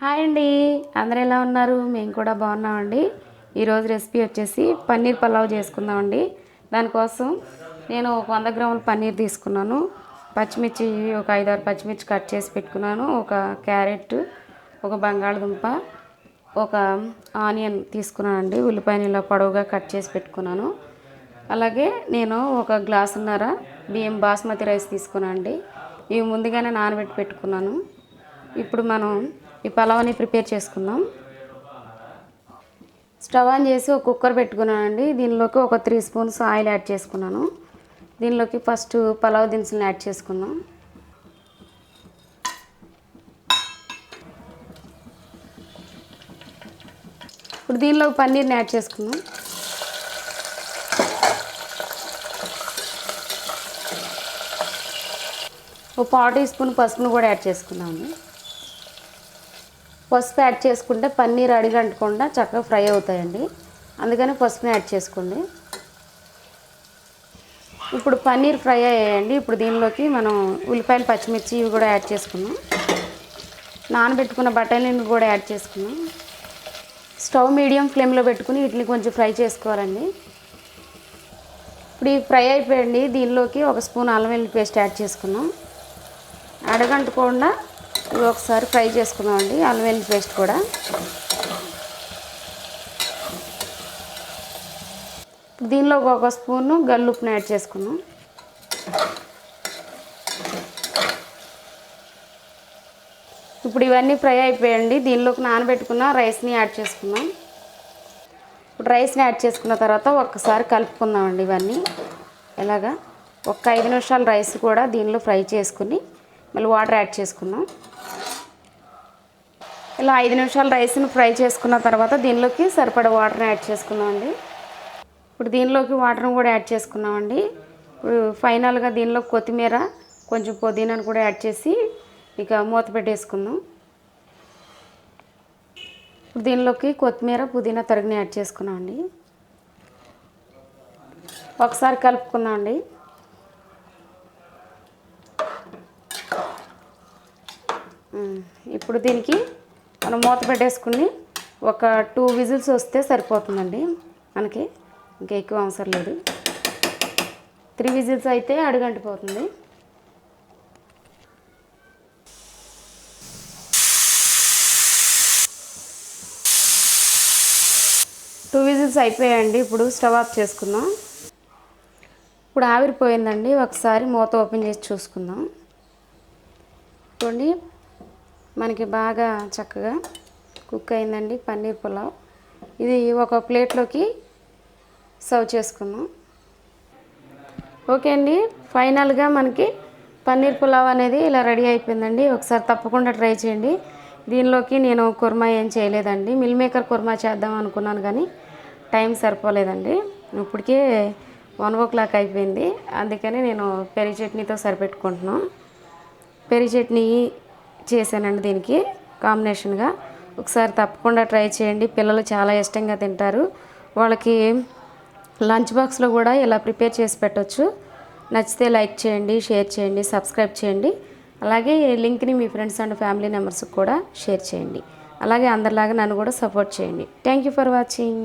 Hi అండి, అందరూ ఎలా ఉన్నారు? మేము కూడా బాగున్నామండి. ఈరోజు రెసిపీ వచ్చేసి పన్నీర్ పలావ్ చేసుకుందామండి. దానికోసం నేను ఒక 100 గ్రాముల పన్నీర్ తీసుకున్నాను. పచ్చిమిర్చి ఒక 5-6 పచ్చిమిర్చి కట్ చేసి పెట్టుకున్నాను. ఒక క్యారెట్, ఒక బంగాళదుంప, ఒక ఆనియన్ తీసుకున్నానండి. ఉల్లిపాయని ఇలా పొడవుగా కట్ చేసి పెట్టుకున్నాను. అలాగే నేను ఒక గ్లాసున్నర బియ్యం బాస్మతి రైస్ తీసుకున్నాను అండి. ఇవి ముందుగానే నానబెట్టి పెట్టుకున్నాను. ఇప్పుడు మనం ఈ పలావ్ని ప్రిపేర్ చేసుకుందాం. స్టవ్ ఆన్ చేసి ఒక కుక్కర్ పెట్టుకున్నానండి. దీనిలోకి ఒక 3 స్పూన్స్ ఆయిల్ యాడ్ చేసుకున్నాను. దీనిలోకి ఫస్ట్ పలావ్ దినుసులను యాడ్ చేసుకుందాం. ఇప్పుడు దీనిలోకి పన్నీర్ని యాడ్ చేసుకుందాం. ఒక 1/4 టీ స్పూన్ పసుపును కూడా యాడ్ చేసుకుందామండి. పసుపు యాడ్ చేసుకుంటే పన్నీర్ అడిగంటకుండా చక్కగా ఫ్రై అవుతాయండి. అందుకని పసుపుని యాడ్ చేసుకోండి. ఇప్పుడు పన్నీర్ ఫ్రై అయ్యాయండి. ఇప్పుడు దీనిలోకి మనం ఉల్లిపాయలు, పచ్చిమిర్చి ఇవి కూడా యాడ్ చేసుకున్నాం. నానబెట్టుకున్న బఠానీని కూడా యాడ్ చేసుకున్నాం. స్టవ్ మీడియం ఫ్లేమ్లో పెట్టుకుని వీటిని కొంచెం ఫ్రై చేసుకోవాలండి. ఇప్పుడు ఈ ఫ్రై అయిపోయండి. దీనిలోకి ఒక స్పూన్ అల్లం వెల్లుల్లి పేస్ట్ యాడ్ చేసుకున్నాం. అడగంటకుండా ఇవి ఒకసారి ఫ్రై చేసుకున్నామండి. అల్లం వెల్లుల్లి పేస్ట్ కూడా దీనిలో ఒక స్పూను గల్లుప్పుని యాడ్ చేసుకున్నాం. ఇప్పుడు ఇవన్నీ ఫ్రై అయిపోయండి. దీనిలోకి నానబెట్టుకున్న రైస్ని యాడ్ చేసుకున్నాం. ఇప్పుడు రైస్ని యాడ్ చేసుకున్న తర్వాత ఒక్కసారి కలుపుకుందామండి. ఇవన్నీ ఎలాగా ఒక 5 నిమిషాలు రైస్ కూడా దీనిలో ఫ్రై చేసుకుని మళ్ళీ వాటర్ యాడ్ చేసుకుందాం. ఇలా 5 నిమిషాలు రైస్ని ఫ్రై చేసుకున్న తర్వాత దీనిలోకి సరిపడా వాటర్ని యాడ్ చేసుకుందామండి. ఇప్పుడు దీనిలోకి వాటర్ని కూడా యాడ్ చేసుకున్నామండి. ఇప్పుడు ఫైనల్గా దీనిలో కొత్తిమీర, కొంచెం పుదీనాను కూడా యాడ్ చేసి ఇక మూత పెట్టేసుకుందాం. ఇప్పుడు దీనిలోకి కొత్తిమీర, పుదీనా తరిగిని యాడ్ చేసుకున్నామండి. ఒకసారి కలుపుకుందామండి. ఇప్పుడు దీనికి మనం మూత పెట్టేసుకుని ఒక 2 విజిల్స్ వస్తే సరిపోతుందండి. మనకి ఇంకా ఎక్కువ అవసరం లేదు. 3 విజిల్స్ అయితే అడుగంటిపోతుంది. టూ విజిల్స్ అయిపోయాయండి. ఇప్పుడు స్టవ్ ఆఫ్ చేసుకుందాం. ఇప్పుడు ఆవిరిపోయిందండి. ఒకసారి మూత ఓపెన్ చేసి చూసుకుందాం. చూడండి, మనకి బాగా చక్కగా కుక్ అయిందండి పన్నీర్ పులావ్. ఇది ఒక ప్లేట్లోకి సర్వ్ చేసుకుందాం. ఓకే అండి, ఫైనల్గా మనకి పన్నీర్ పులావ్ అనేది ఇలా రెడీ అయిపోయిందండి. ఒకసారి తప్పకుండా ట్రై చేయండి. దీనిలోకి నేను కుర్మా ఏం చేయలేదండి. మిల్ మేకర్ కుర్మా చేద్దాం అనుకున్నాను కానీ టైం సరిపోలేదండి. ఇప్పటికే 1 o'clock అయిపోయింది. అందుకని నేను పెరుగు చట్నీతో సరిపెట్టుకుంటున్నాను. పెరుగు చట్నీ చేశానండి దీనికి కాంబినేషన్గా. ఒకసారి తప్పకుండా ట్రై చేయండి. పిల్లలు చాలా ఇష్టంగా తింటారు. వాళ్ళకి లంచ్ బాక్స్లో కూడా ఇలా ప్రిపేర్ చేసి పెట్టవచ్చు. నచ్చితే లైక్ చేయండి, షేర్ చేయండి, సబ్స్క్రైబ్ చేయండి. అలాగే లింక్ని మీ ఫ్రెండ్స్ అండ్ ఫ్యామిలీ మెంబర్స్కి కూడా షేర్ చేయండి. అలాగే అందరిలాగా నన్ను కూడా సపోర్ట్ చేయండి. Thank you for watching.